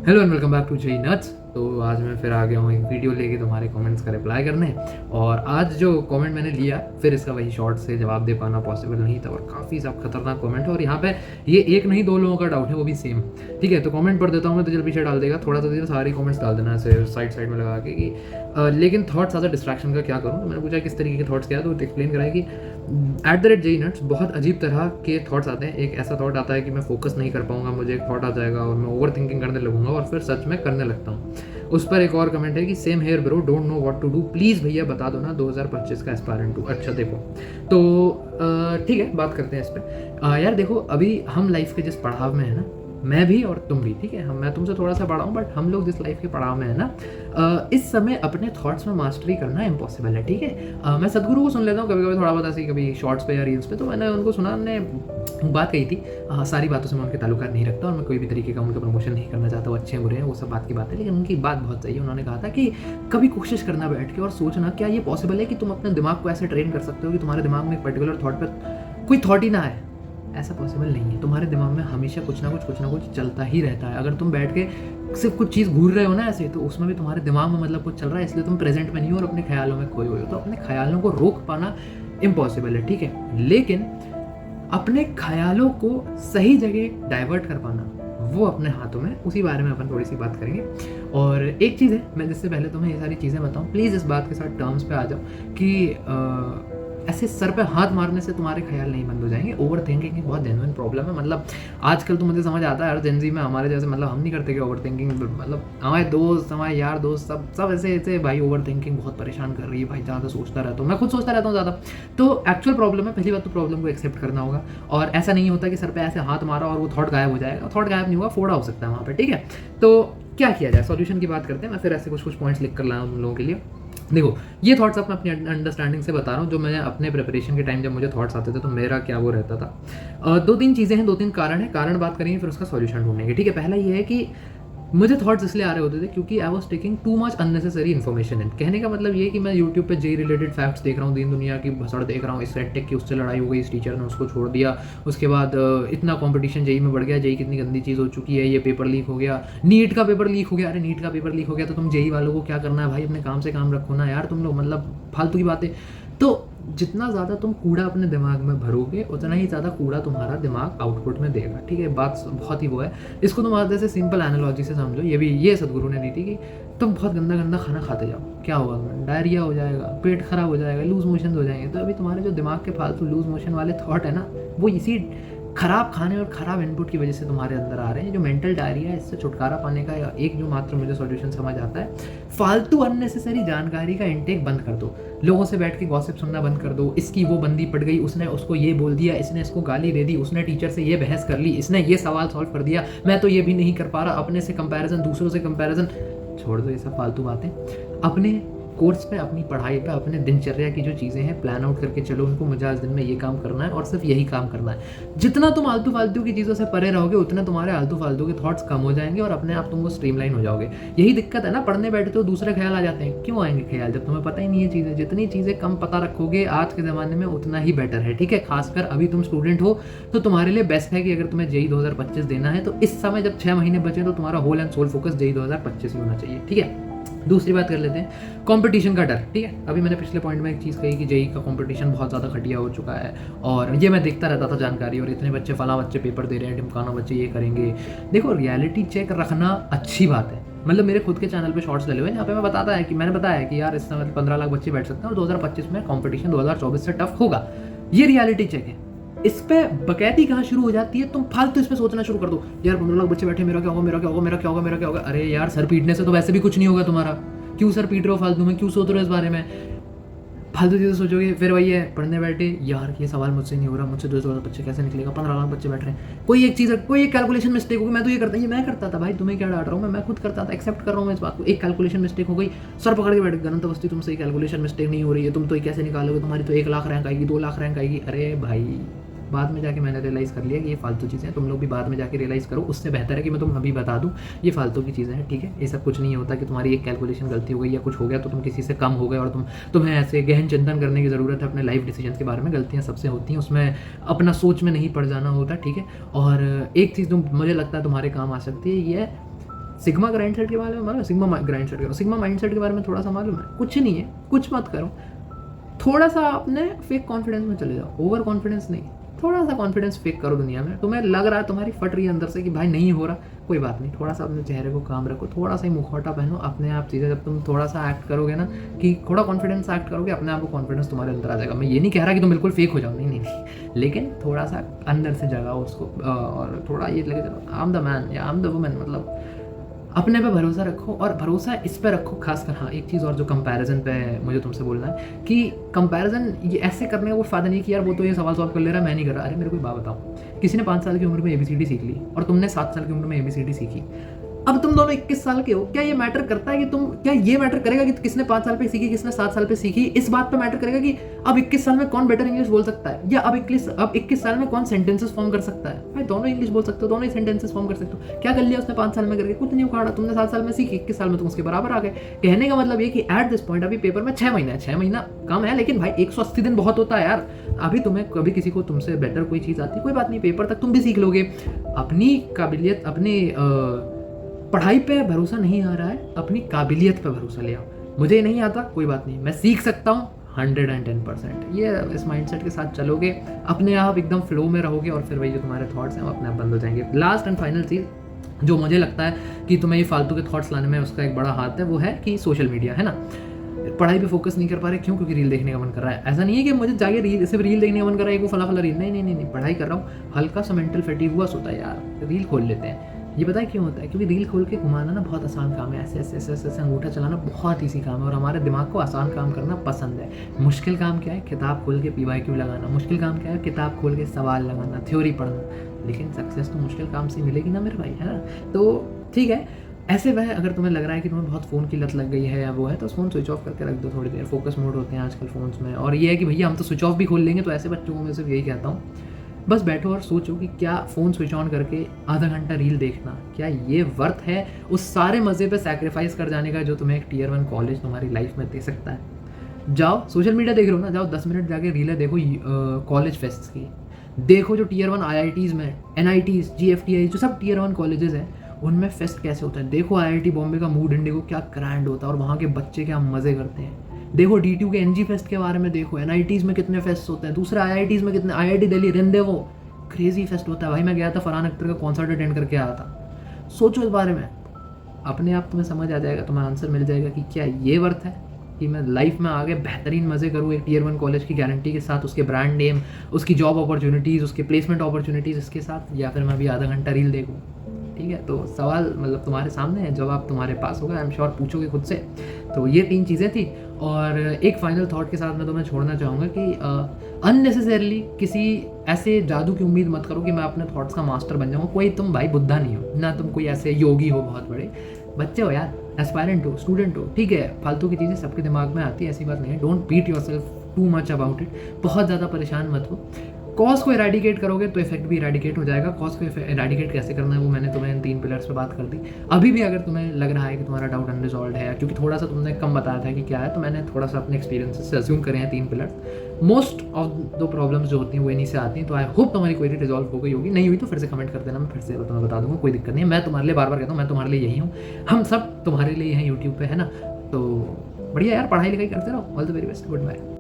Hello and welcome back to Jai nuts. तो आज मैं फिर आ गया हूँ एक वीडियो लेके तुम्हारे कमेंट्स का रिप्लाई करने। और आज जो कमेंट मैंने लिया फिर इसका वही शॉर्ट से जवाब दे पाना पॉसिबल नहीं था और काफ़ी सब खतरनाक कमेंट है। और यहाँ पे ये एक नहीं दो लोगों का डाउट है, वो भी सेम। ठीक है, तो कमेंट पढ़ देता हूँ मैं, तो जल्द पीछे डाल देगा थोड़ा सा देर सारे कमेंट्स डाल देना ऐसे साइड साइड में लगा के कि लेकिन थॉट्स ज़्यादा डिस्ट्रैक्शन का क्या करूँ। तो मैंने पूछा किस तरीके के थॉट्स क्या है, तो एक्सप्लेन कराया कि @JNuts बहुत अजीब तरह के थॉट्स आते हैं। एक ऐसा थॉट आता है कि मैं फोकस नहीं कर पाऊंगा, मुझे एक थॉट आ जाएगा और मैं ओवर थिंकिंग करने लगूंगा और फिर सच में करने लगता हूँ। उस पर एक और कमेंट है कि same here bro, don't know what to do, please भैया बता दो ना 2025 का एस्पायरेंट टू। अच्छा देखो, तो ठीक है, बात करते हैं इस पर। यार देखो, अभी हम लाइफ के जिस पड़ाव में है ना, मैं भी और तुम भी, ठीक है, हम मैं तुमसे थोड़ा सा बड़ा हूँ बट हम लोग जिस लाइफ के पड़ाव में है ना, इस समय अपने थॉट्स में मास्टरी करना इम्पॉसिबल है। ठीक है, मैं सदगुरु को सुन लेता हूँ कभी कभी, थोड़ा बहुत ऐसे कभी शॉर्ट्स पे या रील्स पे, तो मैंने उनको सुना, हमने बात कही थी। सारी बातों से मैं उनके ताल्लुकात नहीं रखता और मैं कोई भी तरीके का उनका प्रमोशन नहीं करना चाहता, वो अच्छे बुरे हैं वो सब बात की बात है, लेकिन उनकी बात बहुत सही है। उन्होंने कहा था कि कभी कोशिश करना बैठ के और सोचना क्या ये पॉसिबल है कि तुम अपने दिमाग को ऐसे ट्रेन कर सकते हो कि तुम्हारे दिमाग में एक पर्टिकुलर थॉट पर कोई थॉट ही ना आए। ऐसा पॉसिबल नहीं है। तुम्हारे दिमाग में हमेशा कुछ ना कुछ चलता ही रहता है। अगर तुम बैठ के सिर्फ कुछ चीज़ घूर रहे हो ना ऐसे, तो उसमें भी तुम्हारे दिमाग में मतलब कुछ चल रहा है, इसलिए तुम प्रेजेंट में नहीं हो और अपने ख्यालों में खोए हुए हो। तो अपने ख्यालों को रोक पाना इम्पॉसिबल है, ठीक है, लेकिन अपने ख्यालों को सही जगह डाइवर्ट कर पाना वो अपने हाथों में। उसी बारे में अपन थोड़ी सी बात करेंगे। और एक चीज़ है, मैं जिससे पहले तुम्हें ये सारी चीज़ें बताऊँ, प्लीज़ इस बात के साथ टर्म्स पे आ जाओ कि ऐसे सर पे हाथ मारने से तुम्हारे ख्याल नहीं बंद हो जाएंगे। ओवर थिंकिंग एक बहुत जेन्युइन प्रॉब्लम है। मतलब आजकल तो मुझे समझ आता है, हर जेनजी में हमारे जैसे, मतलब हम नहीं करते कि ओवर थिंकिंग, मतलब हमारे दोस्त, हमारे यार दोस्त, सब ऐसे ऐसे भाई ओवर थिंकिंग बहुत परेशान कर रही है भाई, ज़्यादा सोचता रहता हूँ, मैं खुद सोचता रहता हूँ ज़्यादा। तो एक्चुअल प्रॉब्लम है, पहली बात तो प्रॉब्लम को एक्सेप्ट करना होगा। और ऐसा नहीं होता कि सर पे ऐसे हाथ मारा और वो थॉट गायब हो जाएगा, थॉट गायब नहीं हुआ, फोड़ा हो सकता है वहाँ पर। ठीक है, तो क्या किया जाए, सॉल्यूशन की बात करते हैं। मैं फिर ऐसे कुछ पॉइंट्स लिख कर लाया हूँ उन लोगों के लिए। देखो, ये थॉट्स मैं अपनी अंडरस्टैंडिंग से बता रहा हूँ, जो मैं अपने प्रिपरेशन के टाइम जब मुझे थॉट्स आते थे तो मेरा क्या वो रहता था। दो तीन चीज़ें हैं, दो तीन कारण है, कारण बात करेंगे फिर उसका सॉल्यूशन ढूंढेंगे। ठीक है, पहला ये है कि मुझे थॉट्स इसलिए आ रहे होते थे क्योंकि I was taking too much unnecessary information in. कहने का मतलब ये कि मैं यूट्यूब पे जे रिलेटेड फैक्ट्स देख रहा हूँ, दीन दुनिया की भसड़ देख रहा हूँ, इस रेड टेक की उससे लड़ाई हो गई, इस टीचर ने उसको छोड़ दिया, उसके बाद इतना कंपटीशन जेई में बढ़ गया, जेई कितनी गंदी चीज़ हो चुकी है, ये पेपर लीक हो गया, नीट का पेपर लीक हो गया। अरे नीट का पेपर लीक हो गया तो तुम जेई वालों को क्या करना है भाई, अपने काम से काम रखो ना यार, तुम लोग मतलब फालतू की बातें। तो जितना ज़्यादा तुम कूड़ा अपने दिमाग में भरोगे उतना ही ज़्यादा कूड़ा तुम्हारा दिमाग आउटपुट में देगा। ठीक है, बात बहुत ही वो है। इसको तुम जैसे सिंपल एनालॉजी से समझो, ये सदगुरु ने दी थी कि तुम बहुत गंदा गंदा खाना खाते जाओ, क्या होगा तुम्हें, डायरिया हो जाएगा, पेट खराब हो जाएगा, लूज मोशन हो जाएंगे। तो अभी तुम्हारे जो दिमाग के फालतू लूज मोशन वाले थॉट है ना, वो इसी खराब खाने और खराब इनपुट की वजह से तुम्हारे अंदर आ रहे हैं। जो मेंटल डायरिया है, इससे छुटकारा पाने का एक जो मात्र मुझे सॉल्यूशन समझ आता है, फालतू अननेसेसरी जानकारी का इंटेक बंद कर दो। लोगों से बैठ के गॉसिप सुनना बंद कर दो। इसकी वो बंदी पड़ गई, उसने उसको ये बोल दिया, इसने इसको गाली दे दी, उसने टीचर से ये बहस कर ली, इसने ये सवाल सॉल्व कर दिया, मैं तो ये भी नहीं कर पा रहा। अपने से कंपैरिजन, दूसरों से कंपैरिजन, छोड़ दो ये सब फालतू बातें। अपने कोर्स पे, अपनी पढ़ाई पे, अपने दिनचर्या की जो चीज़ें हैं प्लान आउट करके चलो उनको, मुझे आज दिन में ये काम करना है और सिर्फ यही काम करना है। जितना तुम आलतू फालतू की चीज़ों से परे रहोगे उतना तुम्हारे आलतू फालतू के थॉट्स कम हो जाएंगे और अपने आप तुमको स्ट्रीमलाइन हो जाओगे। यही दिक्कत है ना, पढ़ने बैठते हो दूसरे ख्याल आ जाते हैं। क्यों आएंगे ख्याल जब तुम्हें पता ही नहीं है चीज़ें। जितनी चीज़ें कम पता रखोगे आज के ज़माने में उतना ही बेटर है। ठीक है, खासकर अभी तुम स्टूडेंट हो तो तुम्हारे लिए बेस्ट है कि अगर तुम्हें जेई 2025 देना है तो इस समय जब 6 महीने बचे तो तुम्हारा whole and soul focus JEE 2025 ही होना चाहिए। ठीक है, दूसरी बात कर लेते हैं, कंपटीशन का डर। ठीक है, अभी मैंने पिछले पॉइंट में एक चीज़ कही कि जेई का कंपटीशन बहुत ज़्यादा घटिया हो चुका है और ये मैं देखता रहता था जानकारी, और इतने बच्चे, फला बच्चे पेपर दे रहे हैं, ढिमकाना बच्चे ये करेंगे। देखो, रियलिटी चेक रखना अच्छी बात है। मतलब मेरे खुद के चैनल पे शॉर्ट्स डले हुए हैं जहाँ पे मैंने बताया है कि यार इस समय 15 लाख बच्चे बैठ सकते हैं और 2025 में कंपटीशन 2024 से टफ होगा। ये रियलिटी चेक है। इस पे बकैती कहाँ शुरू हो जाती है, तुम फालतू इस पे सोचना शुरू कर दो, यार 15 लाख बच्चे बैठे, मेरा क्या होगा, मेरा क्या होगा, मेरा क्या होगा, मेरा क्या होगा। अरे यार, सर पीटने से तो वैसे भी कुछ नहीं होगा तुम्हारा, क्यों सर पीट रहे हो फालतू में, क्यों सोच रहे हो इस बारे में, फालतू चीज़ें सोचोगे। फिर वही है, पढ़ने बैठे, यार ये सवाल मुझसे नहीं हो रहा, मुझसे 200 बच्चे कैसे निकलेगा, 15 लाख बच्चे बैठ रहे हैं, कोई एक चीज़, कोई एक कैलकुलेशन मिस्टेक होगी, मैं तो ये मैं करता था भाई, तुम्हें क्या डांट रहा हूँ, मैं खुद करता था, एक्सेप्ट कर रहा हूँ मैं इस बात को। एक कैलकुलेशन मिस्टेक हो गई, सर पकड़ के बैठ गए, गणित वस्तु तुमसे कैलकुलेशन मिस्टेक नहीं हो रही है, तुम तो ये कैसे निकालोगे, तुम्हारी तो 1 लाख रैंक आएगी, 2 लाख रैंक आएगी। अरे भाई, बाद में जाके मैंने रियलाइज़ कर लिया कि ये फालतू चीज़ें, तुम लोग भी बाद में जाके रियलाइज़ करो, उससे बेहतर है कि मैं तुम्हें अभी बता दूं ये फालतू की चीज़ें हैं। ठीक है, ये सब कुछ नहीं होता कि तुम्हारी एक कैलकुलेशन गलती हो गई या कुछ हो गया तो तुम किसी से कम हो गए और तुम्हें ऐसे गहन चिंतन करने की ज़रूरत है अपने लाइफ डिसीजन के बारे में। गलतियाँ सबसे होती हैं, उसमें अपना सोच में नहीं पड़ जाना होता। ठीक है, और एक चीज़ मुझे लगता है तुम्हारे काम आ सकती है, ये सिग्मा ग्राइंडसेट के बारे में मालूम है? सिग्मा माइंडसेट के बारे में थोड़ा सा मालूम है? कुछ नहीं है, कुछ मत करो, थोड़ा सा अपने फेक कॉन्फिडेंस में चले जाओ, ओवर कॉन्फिडेंस नहीं, थोड़ा सा कॉन्फिडेंस फेक करो दुनिया में। तुम्हें लग रहा है तुम्हारी फट रही है अंदर से कि भाई नहीं हो रहा, कोई बात नहीं, थोड़ा सा अपने चेहरे को काम रखो, थोड़ा सा ही मुखौटा पहनो, अपने आप चीज़ें जब तुम थोड़ा सा एक्ट करोगे ना, कि थोड़ा कॉन्फिडेंस एक्ट करोगे, अपने आप को कॉन्फिडेंस तुम्हारे अंदर आ जाएगा। मैं ये नहीं कह रहा कि तुम बिल्कुल फेक हो जाओ, नहीं नहीं नहीं, लेकिन थोड़ा सा अंदर से जगाओ उसको, और थोड़ा ये लगे चलो आई एम द मैन या आई एम द वुमेन, मतलब अपने पे भरोसा रखो। और भरोसा इस पे रखो खासकर, हाँ एक चीज़ और जो कंपैरिजन पे मुझे तुमसे बोलना है कि कंपैरिजन ये ऐसे करने का कोई फ़ायदा नहीं कि यार वो तो ये सवाल सॉल्व कर ले रहा है, मैं नहीं कर रहा। अरे मेरे को एक बात बताओ, किसी ने 5 साल की उम्र में ABCD सीख ली और तुमने 7 साल की उम्र में ABCD सीखी, अब तुम दोनों 21 साल के हो, क्या ये मैटर करता है कि तुम, क्या ये मैटर करेगा कि किसने 5 साल पे सीखी किसने 7 साल पे सीखी? इस बात पे मैटर करेगा कि अब 21 साल में कौन बेटर इंग्लिश बोल सकता है, या अब 21 साल में कौन सेंटेंसेस फॉर्म कर सकता है? भाई दोनों इंग्लिश बोल सकते हो, दोनों ही सेंटेंसेस फॉर्म कर सकते हो। क्या कर लिया उसने 5 साल में करके? कुछ नहीं उखाड़ा। तुमने 7 साल में सीखी, 21 साल में तुम उसके बराबर आ गए। कहने का मतलब ये कि एट दिस पॉइंट अभी पेपर में 6 महीना है, 6 महीना कम है, लेकिन भाई 180 दिन बहुत होता है यार। अभी तुम्हें कभी किसी को तुमसे बेटर कोई चीज़ आती है, कोई बात नहीं, पेपर तक तुम भी सीख लोगे। अपनी काबिलियत, अपनी पढ़ाई पे भरोसा नहीं आ रहा है, अपनी काबिलियत पे भरोसा ले आओ। मुझे नहीं आता, कोई बात नहीं, मैं सीख सकता हूँ 110%। ये इस माइंडसेट के साथ चलोगे, अपने आप एकदम फ्लो में रहोगे, और फिर वही जो तुम्हारे थॉट्स हैं वो अपने आप बंद हो जाएंगे। लास्ट एंड फाइनल चीज़ जो मुझे लगता है कि तुम्हें ये फालतू के थॉट्स लाने में उसका एक बड़ा हाथ है, वो है कि सोशल मीडिया, है ना। पढ़ाई पे फोकस नहीं कर पा रहे, क्यों? क्योंकि रील देखने का मन कर रहा है। ऐसा नहीं है कि मुझे जाके सिर्फ रील देखने का मन कर रहा है, वो फला रील, नहीं, पढ़ाई कर रहा हूँ, हल्का सा मेंटल फैटीग हुआ सोता है यार, रील खोल लेते हैं। ये पता है क्यों होता है? क्योंकि रील खोल के घुमाना ना बहुत आसान काम है, ऐसे अंगूठा चलाना बहुत ईजी काम है, और हमारे दिमाग को आसान काम करना पसंद है। मुश्किल काम क्या है? किताब खोल के PYQ लगाना। मुश्किल काम क्या है? किताब खोल के सवाल लगाना, थ्योरी पढ़ना। लेकिन सक्सेस तो मुश्किल काम से मिलेगी ना मेरे भाई, है ना। तो ठीक है, ऐसे वह अगर तुम्हें लग रहा है कि तुम्हें बहुत फ़ोन की लत लग गई है या वो है, तो फ़ोन स्विच ऑफ करके रख दो थोड़ी देर। फोकस मोड होते हैं आजकल फ़ोन्स में, और ये है कि भैया हम तो स्विच ऑफ भी खोल लेंगे। तो ऐसे बच्चों को मैं सिर्फ यही कहता हूँ, बस बैठो और सोचो कि क्या फ़ोन स्विच ऑन करके आधा घंटा रील देखना, क्या ये वर्थ है उस सारे मज़े पे सैक्रिफाइस कर जाने का जो तुम्हें एक Tier 1 कॉलेज तुम्हारी लाइफ में दे सकता है? जाओ, सोशल मीडिया देख रहे हो ना, जाओ 10 मिनट जाके रीलें देखो कॉलेज फेस्ट की, देखो जो Tier 1 IITs में, NITs, GFTI, जो सब Tier 1 कॉलेजेस हैं, उनमें फेस्ट कैसे होता है। देखो IIT बॉम्बे का मूड इंडिगो क्या ग्रैंड होता है, और वहाँ के बच्चे क्या मज़े करते हैं। देखो DTU के NG फेस्ट के बारे में देखो, NITs में कितने फेस्ट होते हैं, दूसरे IITs में कितने, IIT दिल्ली रेंदेवो क्रेजी फेस्ट होता है भाई। मैं गया था, फरहान अख्तर का कॉन्सर्ट अटेंड करके आया था। सोचो इस बारे में, अपने आप तुम्हें समझ आ जाएगा, तुम्हें आंसर मिल जाएगा कि क्या ये वर्थ है कि मैं लाइफ में आगे बेहतरीन मज़े करूँ एक Tier 1 कॉलेज की गारंटी के साथ, उसके ब्रांड नेम, उसकी जॉब अपॉर्चुनिटीज़, उसके प्लेसमेंट अपॉर्चुनिटीज़ इसके साथ, या फिर मैं अभी आधा घंटा रील देखूँ। ठीक है, तो सवाल मतलब तुम्हारे सामने है, जवाब तुम्हारे पास होगा, आई एम श्योर पूछोगे खुद से। तो ये 3 चीज़ें थी, और एक फाइनल थॉट के साथ मैं तुम्हें छोड़ना चाहूँगा कि अननेसेसरली किसी ऐसे जादू की उम्मीद मत करो कि मैं अपने थॉट्स का मास्टर बन जाऊँगा। कोई तुम भाई बुद्धा नहीं हो ना, तुम कोई ऐसे योगी हो बहुत बड़े, बच्चे हो यार, एस्पायरेंट हो, स्टूडेंट हो। ठीक है, फालतू की चीज़ें सबके दिमाग में आती है, ऐसी बात नहीं है। Don't beat yourself too much about it, बहुत ज़्यादा परेशान मत हो। कॉज को इरेडिकेट करोगे तो इफेक्ट भी इरेडिकेट हो जाएगा। कॉज को इरेडिकेट कैसे करना है वो मैंने तुम्हें इन 3 पिलर्स पे बात कर दी। अभी भी अगर तुम्हें लग रहा है कि तुम्हारा डाउट अनरिजॉल्व है, क्योंकि थोड़ा सा तुमने कम बताया था कि क्या है, तो मैंने थोड़ा सा अपने एक्सपीरियंस से अज्यूम करे हैं 3 pillars. Most of the problems जो होती हैं वो इन्हीं से आती हैं। तो आई होप तुम्हारी क्वेरी रिजॉल्व हो गई होगी, नहीं हुई तो फिर से कमेंट कर देना, मैं फिर से तुम्हें बता दूंगा, कोई दिक्कत नहीं है। मैं तुम्हारे लिए बार बार कहता हूँ, मैं तुम्हारे लिए यही हूँ, हम सब तुम्हारे लिए हैं यूट्यूब पे, है ना। तो बढ़िया यार, पढ़ाई लिखाई करते रहो। All the very best, good bye.